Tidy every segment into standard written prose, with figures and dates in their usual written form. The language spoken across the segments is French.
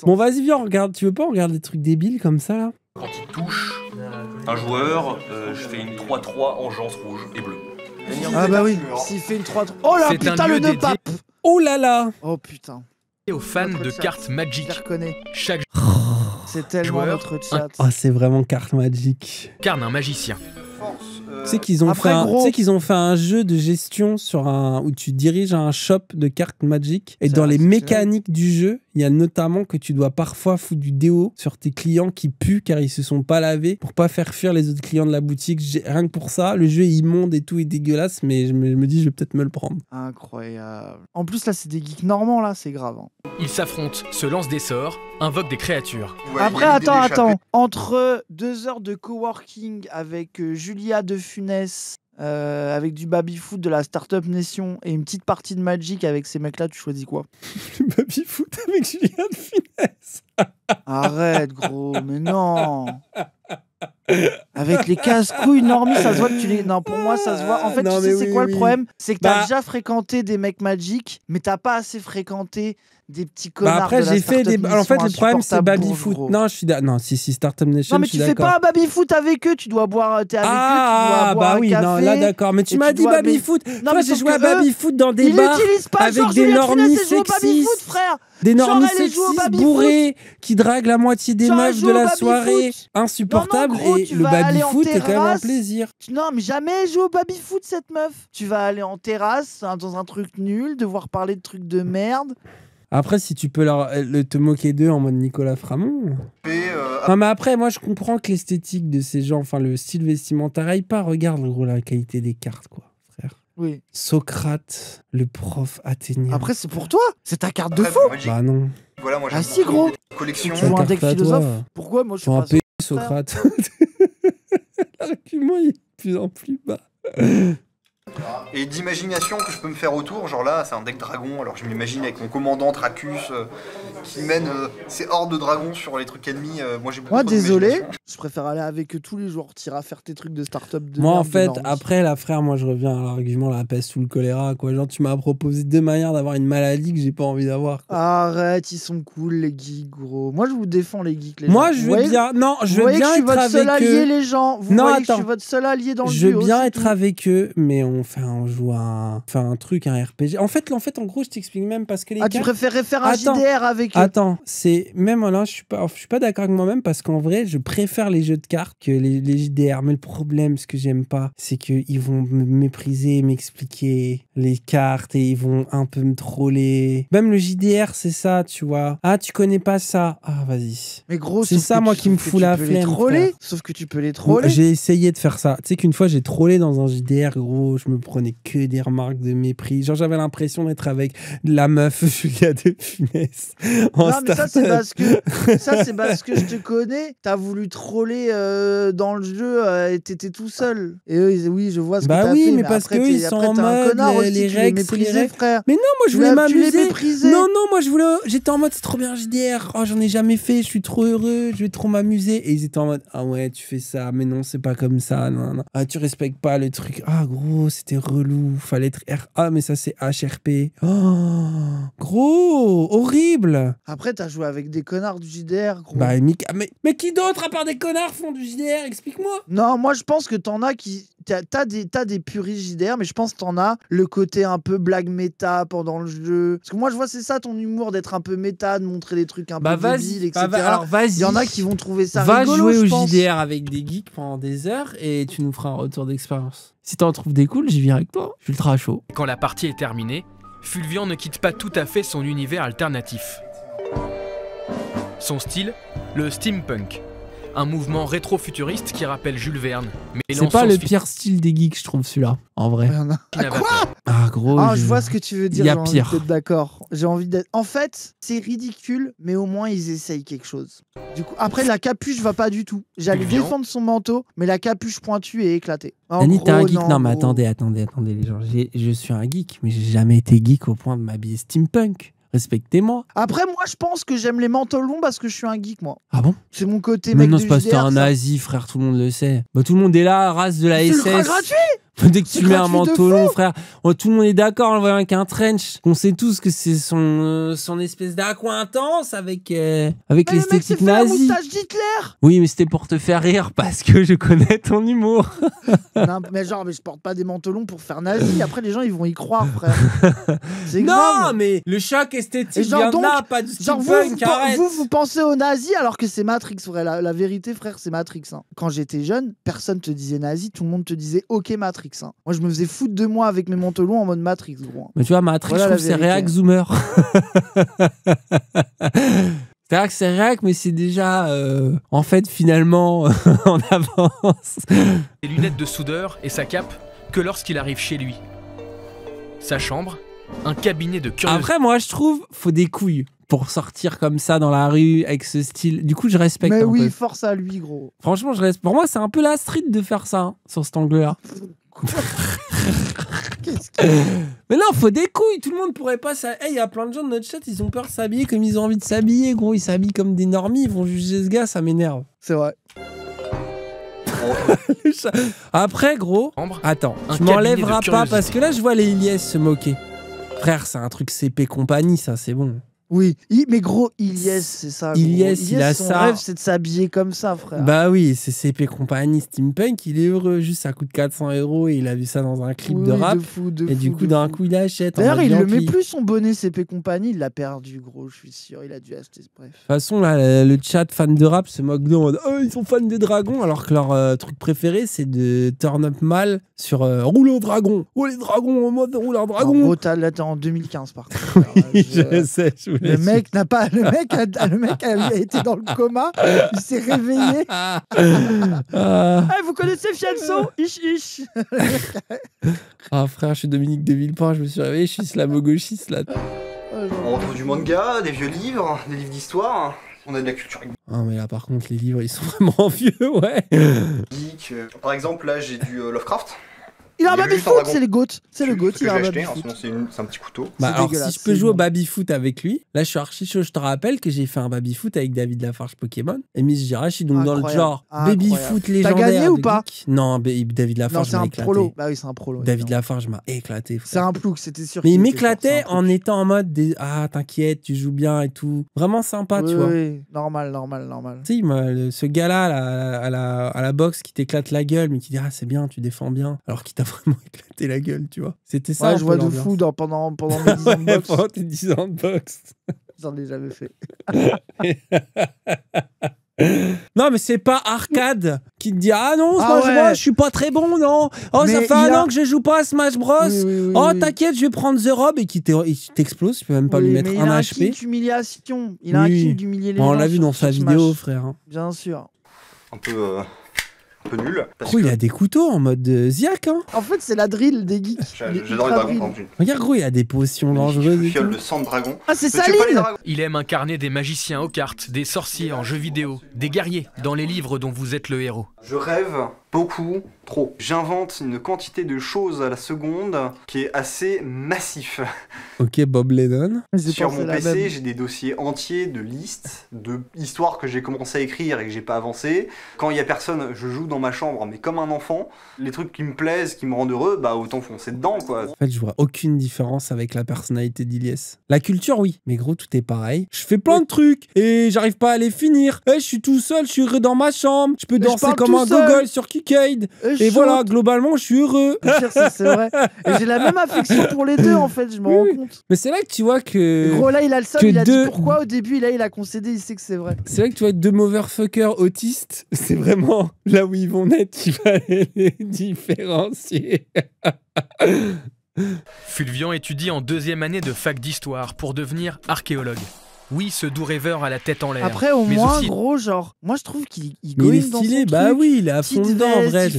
Bon, vas-y, viens, regarde. Tu veux pas regarder des trucs débiles comme ça, là? Quand il touche un joueur, je fais une 3-3 engeance rouge et bleue. Ah bah oui, s'il fait une 3-3... Oh là, putain, le nœud pape. Oh là là. Oh putain. Et aux fans de cartes Magic. Je les reconnais. Chaque C'est tellement joueur, notre chat. Oh, c'est vraiment carte Magic. incarne un magicien. Tu sais qu'ils ont, fait un jeu de gestion sur où tu diriges un shop de cartes Magic. Et dans les mécaniques du jeu, il y a notamment que tu dois parfois foutre du déo sur tes clients qui puent car ils se sont pas lavés pour pas faire fuir les autres clients de la boutique. Rien que pour ça, le jeu est immonde et tout est dégueulasse, mais je me dis je vais peut-être me le prendre. Incroyable. En plus là, c'est des geeks normands là, c'est grave. Hein. Ils s'affrontent, se lancent des sorts, invoquent des créatures. Ouais, après, attends. Entre 2 heures de coworking avec Julia de Funès, avec du baby-foot de la Startup Nation et une petite partie de Magic avec ces mecs-là, tu choisis quoi? Le baby-foot avec Julia de Funès. Arrête, gros, mais non. Avec les casse-couilles, Normie, ça se voit que tu les... Non, pour moi, ça se voit. En fait, tu sais, c'est quoi le problème? C'est que t'as déjà fréquenté des mecs Magic, mais t'as pas assez fréquenté des petits connards. Après, j'ai fait des. En fait, le problème, c'est baby-foot. Non, je suis d'accord. Non, si, Startup Nation. Non, mais tu fais pas un baby-foot avec eux, tu dois boire. T'es avec eux, tu dois boire un café. Non, là, d'accord. Mais tu m'as dit baby-foot. Moi, j'ai joué à baby-foot dans des ils bars pas avec des normies sexistes. Frère. Des normies sexistes bourrés qui draguent la moitié des meufs de la soirée. Insupportable. Et le baby-foot est quand même un plaisir. Non, mais jamais jouer au baby-foot, cette meuf. Tu vas aller en terrasse, dans un truc nul, devoir parler de trucs de merde. Après, si tu peux te moquer d'eux en mode Nicolas Framont. Non, mais après, moi, je comprends que l'esthétique de ces gens, enfin, le style vestimentaire, aille pas. Regarde, gros, la qualité des cartes, quoi, frère. Oui. Socrate, le prof athénien. Après, c'est pour toi. C'est ta carte de faux. Bah non. Voilà, moi, ah si, gros. Collection. Tu joues un deck philosophe. Pourquoi moi, je suis pas Socrate. L'argument, il est de plus en plus bas. Et d'imagination que je peux me faire autour, genre là c'est un deck dragon, alors je m'imagine avec mon commandant Tracus qui mène ses hordes de dragons sur les trucs ennemis. Moi j'ai beaucoup Moi désolé, je préfère aller avec eux tous les jours, t'iras faire tes trucs de start-up de moi en fait, après la frère, moi je reviens à l'argument la peste ou le choléra, quoi. Genre tu m'as proposé 2 manières d'avoir une maladie que j'ai pas envie d'avoir. Arrête, ils sont cool les geeks, gros. Moi je vous défends les geeks, les moi gens. Je veux bien, non, je veux bien que je suis être votre avec seul allié, eux. les gens. Vous non, voyez attends. que je suis votre seul allié dans le Je veux duo, bien être avec eux, mais on joue un truc, un RPG. En fait, en gros, je t'explique même parce que les tu préférerais faire un JDR avec eux. Attends, c'est même là, je suis pas d'accord avec moi-même parce qu'en vrai, je préfère les jeux de cartes que les JDR. Mais le problème, ce que j'aime pas, c'est qu'ils vont me mépriser, m'expliquer les cartes et ils vont un peu me troller. Même le JDR, c'est ça, tu vois. Ah, tu connais pas ça. Ah, vas-y. Mais gros, c'est ça, moi, qui me fout la flemme. Sauf que tu peux les troller. J'ai essayé de faire ça. Tu sais qu'une fois, j'ai trollé dans un JDR, gros. Je me prenais que des remarques de mépris. Genre, j'avais l'impression d'être avec la meuf Julia de Funès. Non, mais ça, c'est parce que je te connais. T'as voulu troller dans le jeu et t'étais tout seul. Et eux, oui, je vois ce que t'as fait. Bah oui, mais parce qu'eux, ils sont en mode les règles, c'est les règles. Frère. Mais non, moi, je voulais m'amuser. Non, moi, j'étais en mode, c'est trop bien JDR. Oh, j'en ai jamais fait, je suis trop heureux, je vais trop m'amuser. Et ils étaient en mode, ah ouais, tu fais ça, mais non, c'est pas comme ça. Non. Ah, tu respectes pas le truc. Ah, gros, c'était relou. Fallait être RA, mais ça, c'est HRP. Oh, gros, horrible. Après, t'as joué avec des connards du JDR, gros. Bah, mais qui d'autre, à part des connards, font du JDR? Explique-moi. Non, moi, je pense que t'en as qui... T'as des puristes JDR, mais je pense que t'en as le côté un peu blague méta pendant le jeu. Parce que moi, je vois, c'est ça ton humour, d'être un peu méta, de montrer des trucs un peu débiles, etc. Alors, vas-y. Il y en a qui vont trouver ça rigolo, Va jouer je au pense. JDR avec des geeks pendant des heures et tu nous feras un retour d'expérience. Si t'en trouves des cools, j'y viens avec toi. Je suis ultra chaud. Quand la partie est terminée, Fulvian ne quitte pas tout à fait son univers alternatif. Son style, le steampunk. Un mouvement rétro-futuriste qui rappelle Jules Verne. C'est pas le pire style des geeks, je trouve, celui-là, en vrai. Quoi? Ah, gros. Je vois ce que tu veux dire. Il y a pire. J'ai envie d'être d'accord. J'ai envie d'être. En fait, c'est ridicule, mais au moins ils essayent quelque chose. Du coup, après, la capuche va pas du tout. J'allais défendre son manteau, mais la capuche pointue est éclatée. Dani, t'es un geek? Non, mais attendez, les gens. Je suis un geek, mais j'ai jamais été geek au point de m'habiller steampunk. Respectez-moi. Après, moi, je pense que j'aime les manteaux longs parce que je suis un geek, moi. Ah bon? C'est mon côté mais mec non, de c'est parce que t'es JDR, un nazi, frère, tout le monde le sait. Bah, tout le monde est là, race de la SS. C'est gratuit. Dès que tu mets un manteau long, frère, tout le monde est d'accord en le voyant avec un trench. On sait tous que c'est son espèce d'accointance avec l'esthétique nazie. La moustache d'Hitler. Oui, mais c'était pour te faire rire parce que je connais ton humour. Non, mais je porte pas des manteaux longs pour faire nazi. Après, les gens, ils vont y croire, frère. C'est non, grave. mais le choc esthétique vient de là, pas du steampunk, arrête. Vous pensez aux nazis alors que c'est Matrix, frère. La vérité, frère, c'est Matrix. Hein. Quand j'étais jeune, personne te disait nazi, tout le monde te disait OK Matrix. Hein. Moi, je me faisais foutre de moi avec mes manteaux longs en mode Matrix, gros. Mais tu vois, Matrix, voilà, je trouve c'est React Zoomer. C'est-à-dire que c'est React, mais c'est déjà, en fait, finalement, en avance. Ses lunettes de soudeur et sa cape que lorsqu'il arrive chez lui. Sa chambre, un cabinet de curiosité. Après, moi, je trouve, faut des couilles pour sortir comme ça dans la rue avec ce style. Du coup, je respecte. Mais un oui, peu. Force à lui, gros. Franchement, je respecte. Pour moi, c'est un peu la street de faire ça, hein, sur cet angle-là. Mais non, faut des couilles. Tout le monde pourrait pas s'habiller. Il y a plein de gens de notre chat, ils ont peur de s'habiller comme ils ont envie de s'habiller, gros. Ils s'habillent comme des normies, ils vont juger ce gars, ça m'énerve. C'est vrai. Après, gros, attends, tu m'enlèveras pas parce que là, je vois les Ilyes se moquer. Frère, c'est un truc CP compagnie, ça, c'est bon. Oui, mais gros, Ilyes, c'est ça. Ilyes, il a son ça. rêve, c'est de s'habiller comme ça, frère. Bah oui, c'est CP compagnie steampunk, il est heureux. Juste, ça coûte 400 € et il a vu ça dans un clip de rap. Et du coup, d'un coup, il achète. D'ailleurs, il ne met plus son bonnet CP compagnie, il l'a perdu, gros, je suis sûr. Il a dû acheter. Bref. De toute façon, là, le chat fan de rap se moque d'eux en mode ils sont fans des dragons, alors que leur truc préféré, c'est de turn up mal sur rouler au dragon. Oh, les dragons en mode rouler au dragon. En gros, là, t'es en 2015, par contre. Oui, je sais, je voulais. Le mec n'a pas. Le mec a été dans le coma, il s'est réveillé. Vous connaissez Fianso? Ish. Ah, frère, je suis Dominique de Villepin, je me suis réveillé, je suis islamo-gauchiste là. On retrouve du manga, des vieux livres, des livres d'histoire. On a de la culture Ah, mais là, par contre, les livres, ils sont vraiment vieux, ouais. geek. Par exemple, là, j'ai du Lovecraft. Il a un baby-foot, c'est le GOAT. C'est le GOAT, il a un baby-foot. Sinon, c'est un petit couteau. Bah alors, si je peux jouer au baby-foot avec lui, là, je suis archi chaud. Je te rappelle que j'ai fait un baby-foot avec David Lafarge Pokémon et Miss Girache, donc dans le genre baby-foot légendaire. T'as gagné ou pas? Non, David Lafarge m'a éclaté. Prolo. Bah oui, c'est un prolo. David Lafarge m'a éclaté. Frère. C'est un plouc, c'était sûr. Mais il m'éclatait en étant en mode ah, t'inquiète, tu joues bien et tout. Vraiment sympa, tu vois. Oui, normal. Tu sais, ce gars-là, à la boxe qui t'éclate la gueule, mais qui dit ah, c'est bien, tu défends bien, alors qu'il t'a vraiment éclaté la gueule, tu vois. C'était ça. Ouais, je vois de fou pendant mes 10 ans de boxe. Pendant tes 10 ans de boxe. J'en ai jamais fait. Non, mais c'est pas Arcade qui te dit ah non, je suis pas très bon, non. Oh, mais ça fait un an que je joue pas à Smash Bros. Oui, oh, t'inquiète, je vais prendre The Rob et qui t'explose, tu peux même pas lui mettre un HP. Il a un kick d'humiliation. Il a un kick d'humilier les gens. On l'a vu dans sa vidéo, frère. Bien sûr. Un peu nul. Gros, il a des couteaux en mode Ziak, hein. En fait, c'est la drill des geeks. J'adore les dragons, par exemple. Regarde, gros, il a des potions dangereuses. Il fiole le sang de dragon. Ah, c'est Saline. Il aime incarner des magiciens aux cartes, des sorciers en jeux vidéo, des guerriers dans les livres dont vous êtes le héros. Je rêve beaucoup, trop. J'invente une quantité de choses à la seconde qui est assez massif. Ok, Bob Lennon. Sur mon PC, j'ai des dossiers entiers de listes, de histoires que j'ai commencé à écrire et que j'ai pas avancé. Quand il y a personne, je joue dans ma chambre, mais comme un enfant. Les trucs qui me plaisent, qui me rendent heureux, bah autant foncer dedans, quoi. En fait, je vois aucune différence avec la personnalité d'Ilyes. La culture, oui, mais gros, tout est pareil. Je fais plein de trucs et j'arrive pas à les finir. Je suis tout seul, je suis heureux dans ma chambre. Je peux danser comme un gogol sur Kikade. Et voilà, globalement, je suis heureux. C'est vrai. Et j'ai la même affection pour les deux, en fait, je me rends compte. Mais c'est là que tu vois que... Gros, là, il a le seum, il a dit pourquoi au début, là, il a concédé, il sait que c'est vrai. C'est là que tu vois deux motherfuckers autistes, c'est vraiment là où ils vont naître, tu vas les différencier. Fulvian étudie en 2e année de fac d'histoire pour devenir archéologue. Oui, ce doux rêveur à la tête en l'air. Après, au moins, aussi... gros, genre, moi je trouve qu'il il est stylé, bah oui, il est à fond dedans, en vrai.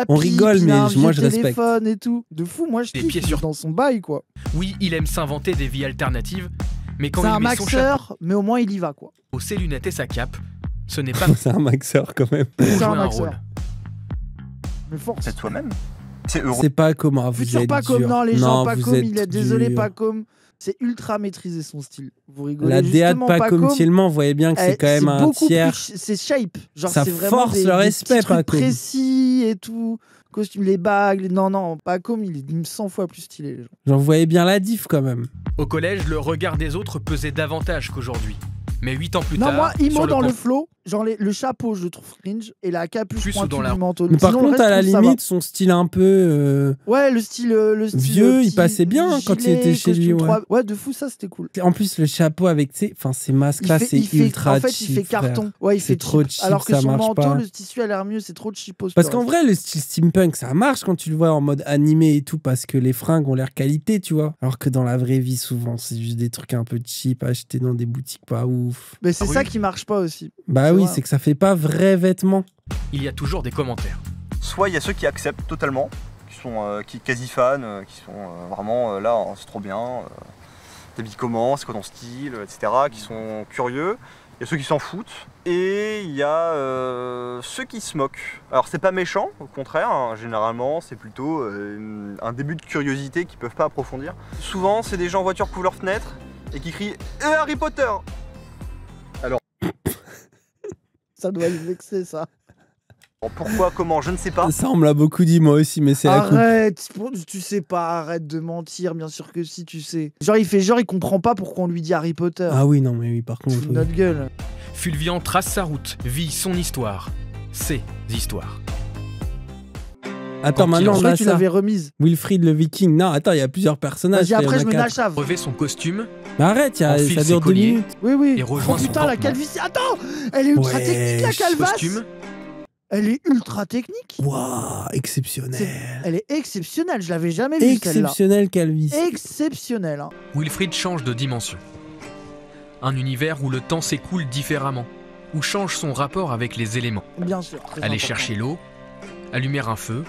On rigole, mais moi je respecte. Et tout. De fou, moi je kiffe dans son bail, quoi. Oui, il aime s'inventer des vies alternatives, mais quand il met son chapeau, mais au moins il y va, quoi. Ses lunettes et sa cape, ce n'est pas... C'est un maxeur, quand même. C'est un maxeur. Mais force. C'est toi-même. C'est pas comme vous êtes pas dur. Comme, non, les gens pas comme, il est désolé, pas comme... C'est ultra maîtrisé son style. Vous rigolez. La DA de Pacom Tielman, vous voyez bien que c'est quand même un tiers. C'est shape. Genre, ça c'est vraiment force le respect, Pacom. Précis et tout. costume, les bagues, non, pas comme il est 100 fois plus stylé. J'en voyais bien la diff quand même. Au collège, le regard des autres pesait davantage qu'aujourd'hui. Mais 8 ans plus tard... Non, moi, Imo dans le flow, genre le chapeau, je trouve cringe, et la capuche pointue du manteau. Mais par contre, à la limite, son style un peu... Ouais, le style vieux, il passait bien gilet, quand il était chez lui. Ouais, de fou, ça, c'était cool. En plus, le chapeau avec, tu sais, ces masques-là, c'est ultra cheap. En fait, il fait carton. Ouais, il fait trop cheap, alors que son manteau, pas. le tissu a l'air mieux, c'est trop cheapos. Parce qu'en vrai, le style steampunk, ça marche quand tu le vois en mode animé et tout, parce que les fringues ont l'air qualité, tu vois. Alors que dans la vraie vie, souvent, c'est juste des trucs un peu cheap, achetés dans des boutiques pas ouf. Mais c'est ça qui marche pas aussi. Bah oui, c'est que ça fait pas vrai vêtements. Il y a toujours des commentaires. Soit il y a ceux qui acceptent totalement, qui quasi fans, qui sont vraiment là, c'est trop bien, t'habilles comment, c'est quoi ton style, etc., qui sont curieux. Il y a ceux qui s'en foutent et il y a ceux qui se moquent. Alors c'est pas méchant, au contraire, hein, généralement c'est plutôt un début de curiosité qu'ils peuvent pas approfondir. Souvent c'est des gens en voiture qui ouvrent leurs fenêtres et qui crient « Harry Potter !» Alors... Ça doit le vexer, ça. Pourquoi, comment, je ne sais pas. Ça, on me l'a beaucoup dit, moi aussi, mais c'est la coupe. Arrête, tu sais pas, arrête de mentir, bien sûr que si, tu sais. Genre, il comprend pas pourquoi on lui dit Harry Potter. Ah oui, non, mais oui, par contre. Notre gueule. Fulvian trace sa route, vit son histoire, ses histoires. Attends, maintenant, on a tu l'avais remise. Wilfried le Viking. Non, attends, il y a plusieurs personnages. Vas-y, après, je me nachave. Revêt son costume. Mais arrête, ça dure 2 minutes. Oui. Et rejoint son putain, la calvitie. Attends, elle est ultra technique, la calvasse. Costume. Elle est ultra technique. Waouh, exceptionnelle. Elle est exceptionnelle, je l'avais jamais vue celle-là. Exceptionnelle calvitie. Exceptionnelle. Hein. Wilfried change de dimension. Un univers où le temps s'écoule différemment, où change son rapport avec les éléments. Bien sûr. Aller chercher l'eau, allumer un feu.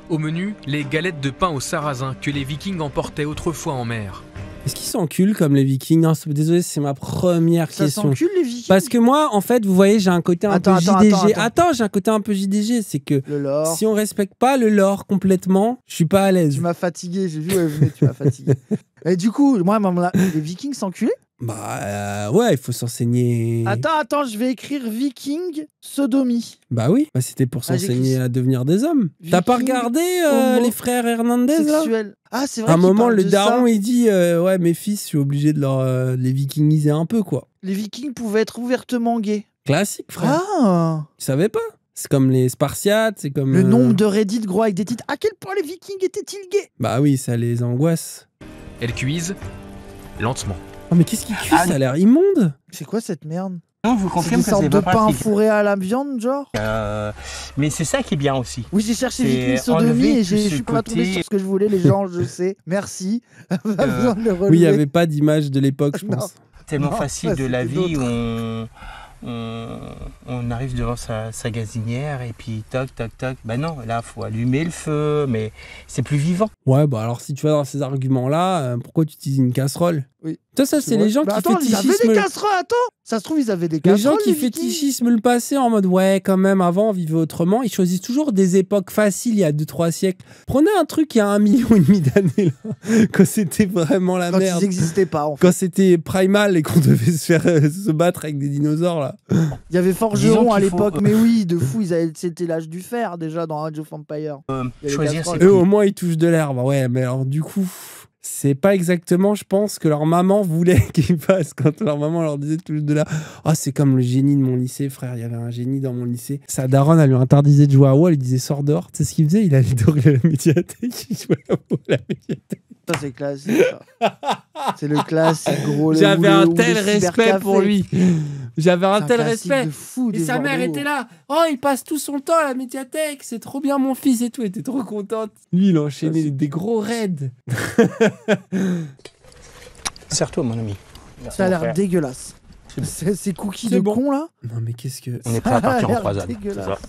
Au menu, les galettes de pain au sarrasin que les Vikings emportaient autrefois en mer. Est-ce qu'ils s'enculent comme les Vikings? Non, désolé, c'est ma première question. Ça s'encule les Vikings? Parce que moi, en fait, vous voyez, j'ai un côté un peu JDG. Attends, j'ai un côté un peu JDG. C'est que si on respecte pas le lore complètement, je suis pas à l'aise. Tu m'as fatigué, j'ai vu, venez, tu m'as fatigué. Et du coup, moi, les Vikings s'enculaient? Bah ouais, il faut s'enseigner. Attends, je vais écrire Viking sodomie. Bah oui, c'était pour s'enseigner à devenir des hommes. T'as pas regardé les frères Hernandez sexuel. Là ah, c'est vrai. À un moment, le daron il dit ouais, mes fils, je suis obligé de les vikingiser un peu quoi. Les Vikings pouvaient être ouvertement gays. Classique, frère. Ah. Tu savais pas? C'est comme les Spartiates, c'est comme le nombre de Reddit gros avec des titres. À quel point les Vikings étaient-ils gays? Bah oui, ça les angoisse. Elles cuisent lentement. Oh mais qu'est-ce qui cuit? Ça a l'air immonde. C'est quoi cette merde? Non, je vous confirme que c'est de pain fourré à la viande, genre mais c'est ça qui est bien aussi. Oui, j'ai cherché Viking sodomie et je suis pas tombé sur ce que je voulais, les gens, je sais. Merci. Pas besoin de le relever. Oui, il n'y avait pas d'image de l'époque, je pense. Tellement facile de la vie où on arrive devant sa gazinière et puis toc, toc, toc. Bah non, là, il faut allumer le feu, mais c'est plus vivant. Ouais, bah alors si tu vas dans ces arguments-là, pourquoi tu utilises une casserole? Oui. Ça, c'est les gens qui fétichisent. Ils avaient des casseroles, attends! Ça se trouve, ils avaient des casseroles. Les gens qui fétichisent le passé en mode ouais, quand même, avant, on vivait autrement. Ils choisissent toujours des époques faciles il y a 2-3 siècles. Prenez un truc il y a 1,5 million d'années, là, quand c'était vraiment la merde. Quand ils n'existaient pas, en fait. Quand c'était primal et qu'on devait se battre avec des dinosaures, là. Il y avait forgeron à l'époque, mais oui, de fou, c'était l'âge du fer, déjà, dans Age of Empires. Eux, au moins, ils touchent de l'herbe. Ouais, mais alors, du coup... C'est pas exactement, je pense, que leur maman voulait qu'ils fassent quand leur maman leur disait tout de là. Ah, c'est comme le génie de mon lycée, frère. Il y avait un génie dans mon lycée. Sa daronne, elle lui interdisait de jouer à WoW. Elle lui disait sors dehors. Tu sais ce qu'il faisait? Il allait dormir à la médiathèque. Il jouait à WoW à la médiathèque. Ça, c'est classique. C'est le classique, gros. J'avais un tel respect pour lui. J'avais un tel respect. De fou, et sa mère était là. Oh, il passe tout son temps à la médiathèque. C'est trop bien, mon fils et tout. Elle était trop contente. Lui, il enchaînait des gros raids. Serre-toi, mon ami. Ça a l'air dégueulasse. Ces cookies de con là. Non mais qu'est-ce que... On est prêt à partir en croisade.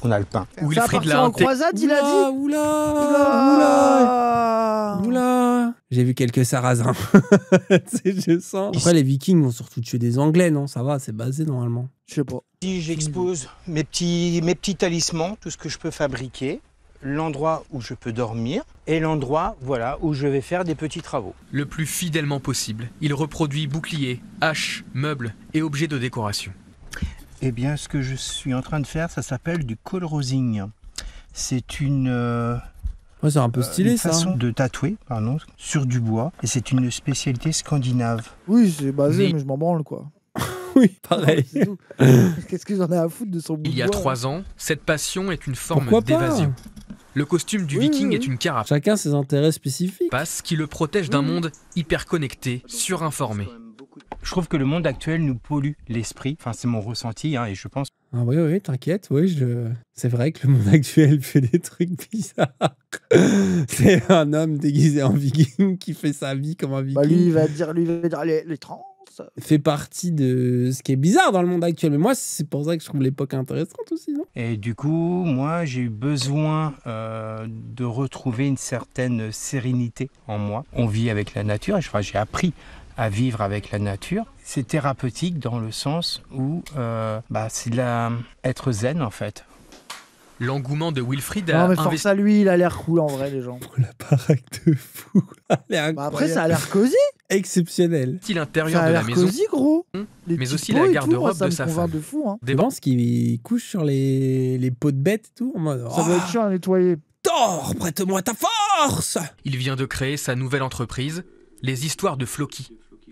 On a le pain. Wilfried l'a en croisade, il a dit. Oula. J'ai vu quelques sarrasins. Je sens. Après les Vikings vont surtout tuer des Anglais, non? Ça va, c'est basé normalement. Je sais pas. Si j'expose mes petits talismans, tout ce que je peux fabriquer, l'endroit où je peux dormir et l'endroit où je vais faire des petits travaux. Le plus fidèlement possible, il reproduit boucliers, haches, meubles et objets de décoration. Eh bien, ce que je suis en train de faire, ça s'appelle du colrosing. c'est une... Ouais, c'est un peu stylé, une ça. façon de tatouer, sur du bois. Et c'est une spécialité scandinave. Oui, c'est basé, mais je m'en branle, quoi. Oui, pareil. Qu'est-ce que j'en ai à foutre de son bout de bois? Il y a 3 ans, cette passion est une forme Pourquoi pas? d'évasion. Le costume du viking est une carapace Chacun ses intérêts spécifiques. qui le protège d'un monde hyper connecté, surinformé. Je trouve que le monde actuel nous pollue l'esprit. Enfin, c'est mon ressenti, et je pense... Ah oui, t'inquiète, c'est vrai que le monde actuel fait des trucs bizarres. C'est un homme déguisé en viking qui fait sa vie comme un viking. Bah lui, il va dire les trans. Fait partie de ce qui est bizarre dans le monde actuel. Mais moi, c'est pour ça que je trouve l'époque intéressante aussi, non? Et du coup, moi, j'ai eu besoin de retrouver une certaine sérénité en moi. On vit avec la nature, et j'ai appris à vivre avec la nature. C'est thérapeutique dans le sens où c'est être zen, en fait. L'engouement de Wilfried Non, mais force à lui, il a l'air cool en vrai, les gens. La baraque de fou. Après, ça a l'air cosy. Exceptionnel. L'intérieur Ça a de la l'air maison, cosy, gros. mais aussi la garde-robe de sa femme. De fou, hein. Je pense qu'il couche sur les peaux de bêtes et tout. En mode, ça doit être chiant à nettoyer. Thor, prête-moi ta force! Il vient de créer sa nouvelle entreprise, les histoires de Floki.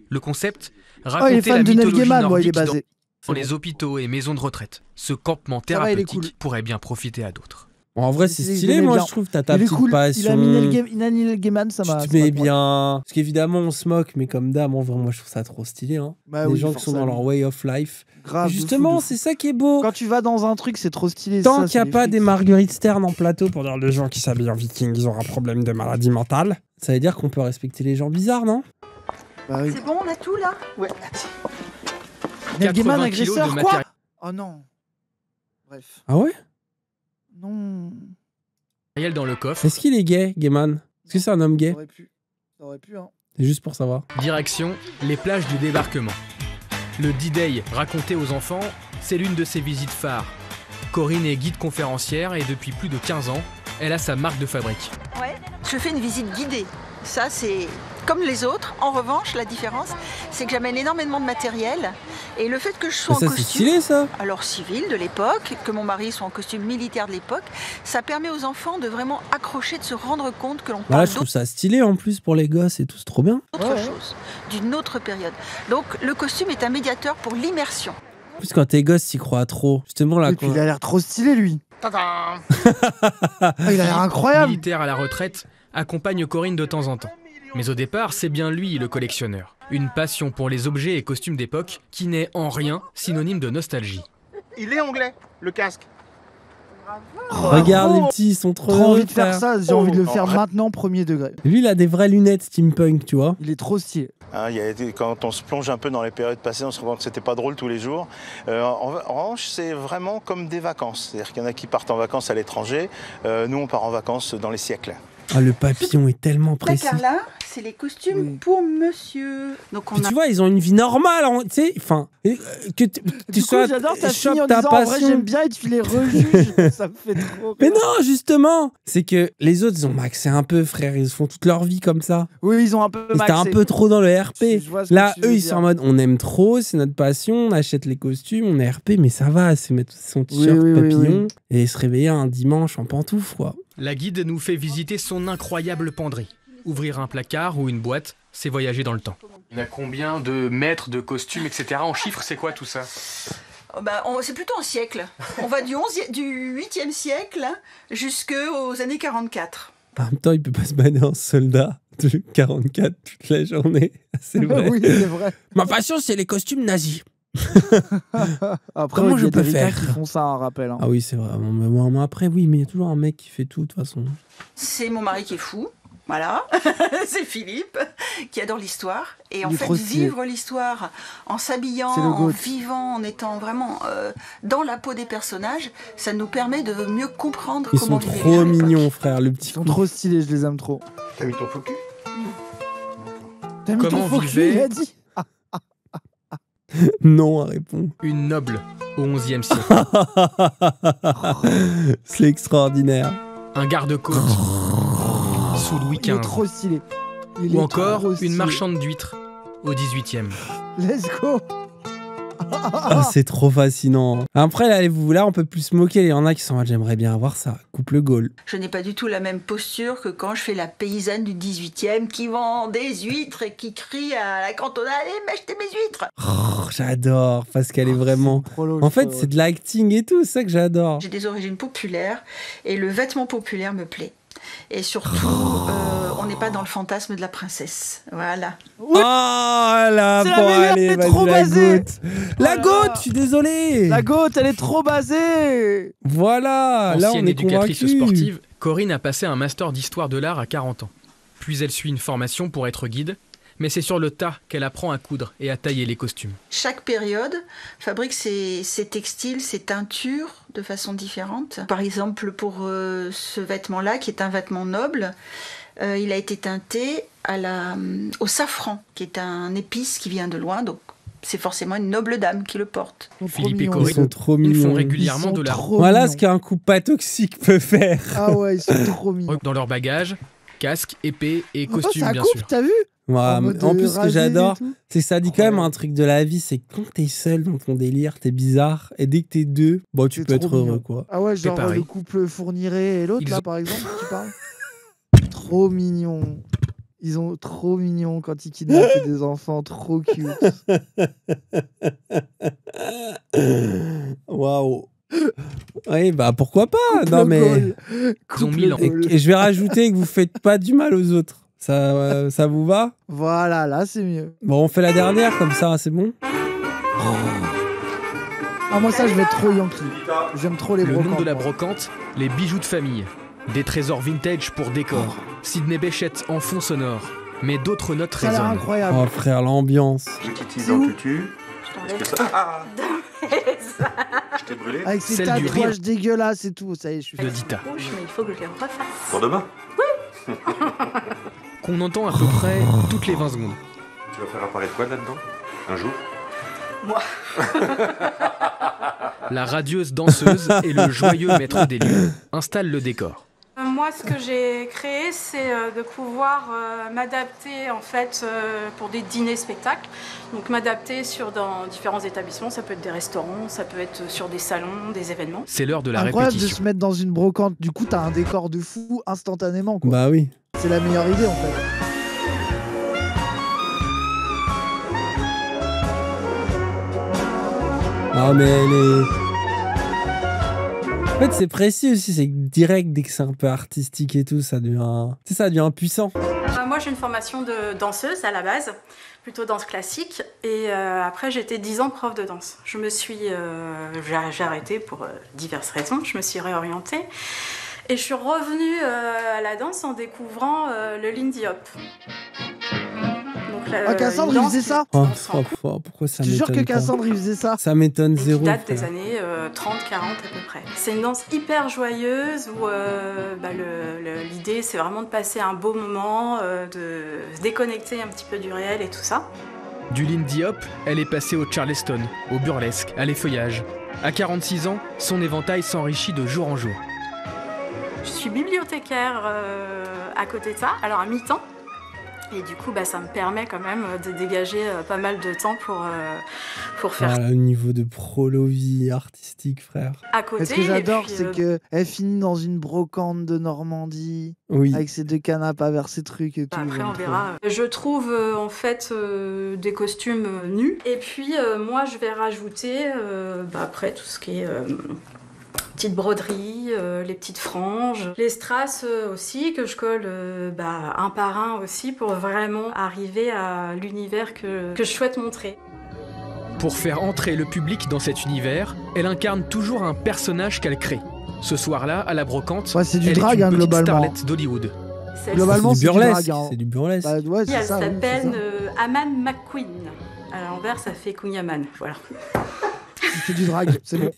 Le concept, Il est raconter fan la de Neil mythologie Gaiman, il est nordique basé. dans les hôpitaux et maisons de retraite. Ce campement Ça va, il est thérapeutique cool. pourrait bien profiter à d'autres. Bon, en vrai, c'est Il stylé, aimait moi, bien. je trouve. T'as ta Il est petite cool. passion. Il a mis Neil Gaiman, ça m'a... Tu te mets bien. Parce qu'évidemment, on se moque, mais comme dame, en vrai, moi, je trouve ça trop stylé. Hein. Bah les oui, gens qui sont dans leur way of life. Grave, Et justement, de fou. c'est ça qui est beau. Quand tu vas dans un truc, c'est trop stylé. Tant ça, qu'il n'y a c'est pas les des frics. Marguerite Stern en plateau pour dire les gens qui s'habillent en viking, ils ont un problème de maladie mentale, ça veut dire qu'on peut respecter les gens bizarres, non? Bah oui. C'est bon, on a tout là? Ouais. Neil Gaiman, 80 kilos agresseur, de quoi? matériel. Oh non. Bref. Ah ouais? Non. Dans le coffre, Est-ce qu'il est gay, Gaiman? Est-ce que c'est un homme gay? Ça aurait pu, hein. C'est juste pour savoir. direction les plages du débarquement. Le D-Day raconté aux enfants, c'est l'une de ses visites phares. Corinne est guide conférencière et depuis plus de 15 ans, elle a sa marque de fabrique. Ouais. Je fais une visite guidée. Ça, c'est comme les autres. En revanche, la différence, c'est que j'amène énormément de matériel. Et le fait que je sois Mais ça, en c'est costume, stylé, ça. alors civil de l'époque, que mon mari soit en costume militaire de l'époque, ça permet aux enfants de vraiment accrocher, de se rendre compte que l'on Voilà, parle je trouve ça stylé en plus pour les gosses et tout, c'est trop bien. d'autre chose, d'une autre période. Donc le costume est un médiateur pour l'immersion. En plus, quand t'es gosse, t'y crois trop. Justement, là, Et puis il a l'air trop stylé, lui. Tadam. Ah, il a l'air incroyable. Militaire à la retraite, accompagne Corinne de temps en temps. Mais au départ, c'est bien lui le collectionneur. Une passion pour les objets et costumes d'époque qui n'est en rien synonyme de nostalgie. Il est anglais, le casque. Regarde, les petits, ils sont trop Trop heureux, envie de faire frère. ça, j'ai envie de le faire Oh. maintenant, premier degré. Lui, il a des vraies lunettes steampunk, tu vois. Il est trop stylé. Hein, quand on se plonge un peu dans les périodes passées, on se rend compte que c'était pas drôle tous les jours. En revanche, c'est vraiment comme des vacances. C'est-à-dire qu'il y en a qui partent en vacances à l'étranger. Nous, on part en vacances dans les siècles. Ah, le papillon est tellement La précis. Carla, c'est les costumes Oui. pour monsieur. Donc on Puis a tu vois, ils ont une vie normale, tu sais. Enfin, que tu Du coup, sois j'adore ta chope fille en ta disant en vrai passion. j'aime bien et tu les rejuges. Ça me fait trop. Mais non, justement, c'est que les autres, ils ont maxé un peu, frère. Ils font toute leur vie comme ça. Oui, ils ont un peu Ils étaient un maxé. peu trop dans le RP. Je vois ce que Là, tu veux eux, ils dire. sont en mode, on aime trop, c'est notre passion, on achète les costumes, on est RP, mais ça va, c'est mettre son t-shirt Oui, oui, oui, papillon et se réveiller un dimanche en pantoufles, quoi. La guide nous fait visiter son incroyable penderie. Ouvrir un placard ou une boîte, c'est voyager dans le temps. Il y a combien de mètres de costumes, etc. En chiffres, c'est quoi tout ça? Oh bah, c'est plutôt un siècle. On va du 8e siècle jusqu'aux années 44. En même temps, il peut pas se balader en soldat de 44 toute la journée. C'est vrai. Oui, c'est vrai. Ma passion, c'est les costumes nazis. Après, Comment il y je a peux des ricains faire qui font ça, un rappel. Hein. Ah oui, c'est vrai. Moi, après, oui, mais il y a toujours un mec qui fait tout, de toute façon. C'est mon mari qui est fou. Voilà, c'est Philippe qui adore l'histoire. Et en Il est fait, trop stylé. vivre l'histoire en s'habillant, C'est le en goat. vivant, en étant vraiment dans la peau des personnages, ça nous permet de mieux comprendre Ils comment sont vivaient trop les gens à l'époque. mignons, frère, le petit Ils sont coup. trop stylés, je les aime trop. T'as mis ton faux cul? T'as mis Comment ton faux cul, vivait- il a dit. Non, à répondre. Une noble au XIe siècle. C'est extraordinaire. Un garde-côte sous Louis Il est XV. trop stylé. Il Ou est encore trop une stylé. marchande d'huîtres au XVIIIe. Let's go. C'est trop fascinant. Après, là, on peut plus se moquer. Il y en a qui sont j'aimerais bien avoir ça. Coupe le goal. Je n'ai pas du tout la même posture que quand je fais la paysanne du 18e qui vend des huîtres et qui crie à la cantonale « Allez, m'acheter mes huîtres !» J'adore, parce qu'elle est vraiment... En fait, c'est de l'acting et tout, c'est ça que j'adore. J'ai des origines populaires et le vêtement populaire me plaît. Et surtout, on n'est pas dans le fantasme de la princesse. Voilà. Oh là, bon, allez, vas-y, la goutte. La goutte, je suis désolé. La goutte, elle est trop basée. Voilà, là, on est éducatrice convaincus. sportive, Corinne a passé un master d'histoire de l'art à 40 ans. Puis elle suit une formation pour être guide, mais c'est sur le tas qu'elle apprend à coudre et à tailler les costumes. Chaque période fabrique ses textiles, ses teintures de façon différente. Par exemple, pour ce vêtement-là, qui est un vêtement noble, il a été teinté au safran, qui est un épice qui vient de loin, donc c'est forcément une noble dame qui le porte. Philippe et Corinne, ils font régulièrement de l'art. Voilà ce qu'un coup pas toxique peut faire. Ah ouais, ils sont trop mignons. Dans leur bagage, casque, épée et costume, ça bien coupe, sûr. T'as vu? Ouais, en plus, ce que j'adore, c'est que ça dit quand même un truc de la vie, c'est que quand t'es seul dans ton délire, t'es bizarre, et dès que t'es deux, bon, tu peux être heureux, quoi. Ah ouais, genre le couple Fourniret et l'autre, là, par exemple, tu parles. Trop mignon. Ils ont trop mignon quand ils kidnappent des enfants, trop cute. Waouh. Oui, bah pourquoi pas. Non, mais... Ils ont 1000 ans. Et je vais rajouter que vous faites pas du mal aux autres. Ça vous va? Voilà, là c'est mieux. Bon, on fait la dernière comme ça, c'est bon? Ah, moi ça je vais être trop Yankee. J'aime trop les brocantes. Le nom de la brocante, les bijoux de famille. Des trésors vintage pour décor. Sidney Bechet en fond sonore. Mais d'autres notes résonnent. Ça a l'air incroyable. Oh frère, l'ambiance. Une petite tige dans le tutu. Je t'ai brûlé. Avec ces tatouages dégueulasses et tout, ça y est, je suis de Dita. Mais il faut que je les refasse. Pour demain? Oui. Qu'on entend à peu près toutes les 20 secondes. Tu vas faire apparaître quoi là-dedans? Un jour? Moi. La radieuse danseuse et le joyeux maître des lieux installent le décor. Moi, ce que j'ai créé, c'est de pouvoir m'adapter en fait pour des dîners-spectacles. Donc m'adapter dans différents établissements, ça peut être des restaurants, ça peut être sur des salons, des événements. C'est l'heure de la incroyable répétition. De se mettre dans une brocante, du coup t'as un décor de fou instantanément, quoi. Bah oui. C'est la meilleure idée en fait. Non mais elle est... En fait, c'est précis aussi, c'est direct dès que c'est un peu artistique et tout, ça devient puissant. Moi, j'ai une formation de danseuse à la base, plutôt danse classique, et après j'ai été 10 ans prof de danse. J'ai arrêté pour diverses raisons, je me suis réorientée, et je suis revenue à la danse en découvrant le Lindy Hop. Cassandre, il faisait ça? Pourquoi ça m'étonne? Je jure que Cassandre, il faisait ça. Ça m'étonne zéro. Qui date des années 30-40 à peu près. C'est une danse hyper joyeuse où l'idée c'est vraiment de passer un beau moment, de se déconnecter un petit peu du réel et tout ça. Du Lindy Hop, elle est passée au Charleston, au burlesque, à l'effeuillage. À 46 ans, son éventail s'enrichit de jour en jour. Je suis bibliothécaire à côté de ça, alors à mi-temps. Et du coup, ça me permet quand même de dégager pas mal de temps pour faire... Voilà, le niveau de prolo-vie artistique, frère. À côté, ce que j'adore, c'est qu'elle finit dans une brocante de Normandie, oui. Avec ses deux canapes à vers ses trucs et tout. Après, on verra. Je trouve en fait des costumes nus. Et puis, moi, je vais rajouter après tout ce qui est... petites broderies, les petites franges, les strass aussi que je colle un par un aussi pour vraiment arriver à l'univers que je souhaite montrer. Pour faire entrer le public dans cet univers, elle incarne toujours un personnage qu'elle crée. Ce soir-là, à la brocante, c'est du elle drag, est une petite globalement. starlette d'Hollywood. Globalement, c'est du burlesque. C'est du burlesque. Elle s'appelle Aman McQueen. À l'envers, ça fait Kunyaman. Voilà. C'est du drag, c'est bon.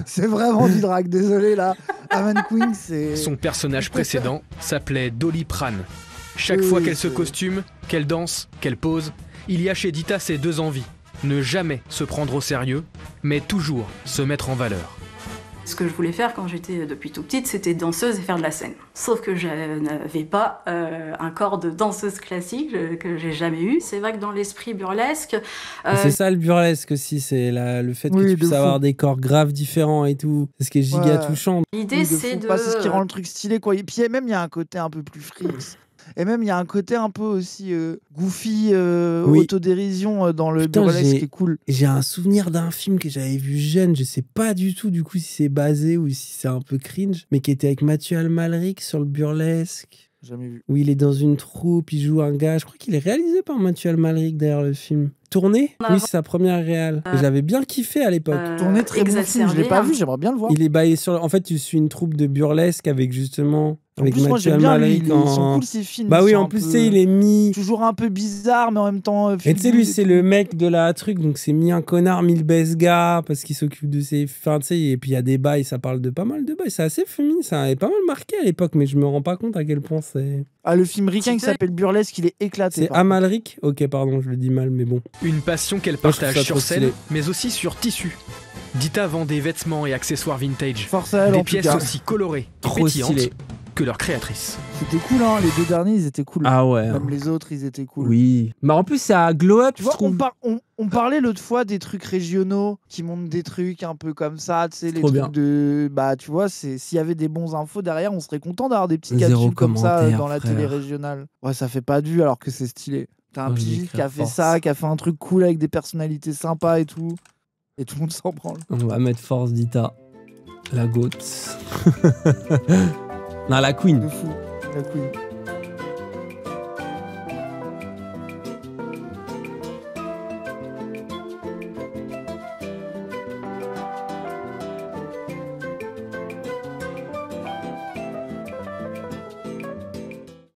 C'est vraiment du drag, désolé là. Aman Queen, c'est... Son personnage précédent s'appelait Dolly Pran. Chaque fois qu'elle se costume, qu'elle danse, qu'elle pose, il y a chez Dita ces deux envies. Ne jamais se prendre au sérieux, mais toujours se mettre en valeur. Ce que je voulais faire quand j'étais depuis tout petite, c'était danseuse et faire de la scène. Sauf que je n'avais pas un corps de danseuse classique que j'ai jamais eu. C'est vrai que dans l'esprit burlesque... C'est ça le burlesque aussi, c'est le fait que tu puisses avoir des corps graves différents et tout. C'est ce qui est giga touchant. L'idée, c'est de... C'est ce qui rend le truc stylé, quoi. Et puis même, il y a un côté un peu plus freaks. Et même, il y a un côté un peu aussi goofy, autodérision dans le burlesque qui est cool. J'ai un souvenir d'un film que j'avais vu jeune, je sais pas du tout du coup si c'est basé ou si c'est un peu cringe, mais qui était avec Mathieu Amalric sur le burlesque. Jamais vu. Où il est dans une troupe, il joue un gars. Je crois qu'il est réalisé par Mathieu Amalric d'ailleurs le film. Tourné, oui, c'est sa première réal. Et j'avais bien kiffé à l'époque. Tourné, très bon film, je l'ai pas vu, j'aimerais bien le voir. Il est basé sur... En fait, tu suis une troupe de burlesque avec justement... En plus, moi j'aime bien lui, ils sont cool ces films. Bah oui, en plus, il est mis... Toujours un peu bizarre, mais en même temps... Et tu sais, lui, c'est le mec de la truc, donc c'est mis un connard, mis le baisse gars, parce qu'il s'occupe de ses... Enfin, tu sais, et puis il y a des bails, ça parle de pas mal de bails. C'est assez féminin, ça est pas mal marqué à l'époque, mais je me rends pas compte à quel point c'est... Ah, le film ricain qui s'appelle Burlesque, il est éclaté. C'est Amalric ? Ok, pardon, je le dis mal, mais bon. Une passion qu'elle partage sur scène, mais aussi sur tissu. Dita vend des vêtements et accessoires vintage. Des pièces aussi colorées, trop pétillantes que leur créatrice. C'était cool, hein. Les deux derniers, ils étaient cool. Ah ouais. Même les autres, ils étaient cool. Oui. Mais en plus, ça glow up. Tu vois, on parlait l'autre fois des trucs régionaux qui montent des trucs un peu comme ça, tu sais, les trucs de... Bah, tu vois, s'il y avait des bons infos derrière, on serait content d'avoir des petits capsules comme ça dans la télé régionale. Ouais, ça fait pas du alors que c'est stylé. T'as un pigiste qui a fait ça, qui a fait un truc cool avec des personnalités sympas et tout. Et tout le monde s'en branle. On va mettre Force Dita. La goat. Non, la queen. De fou. La queen.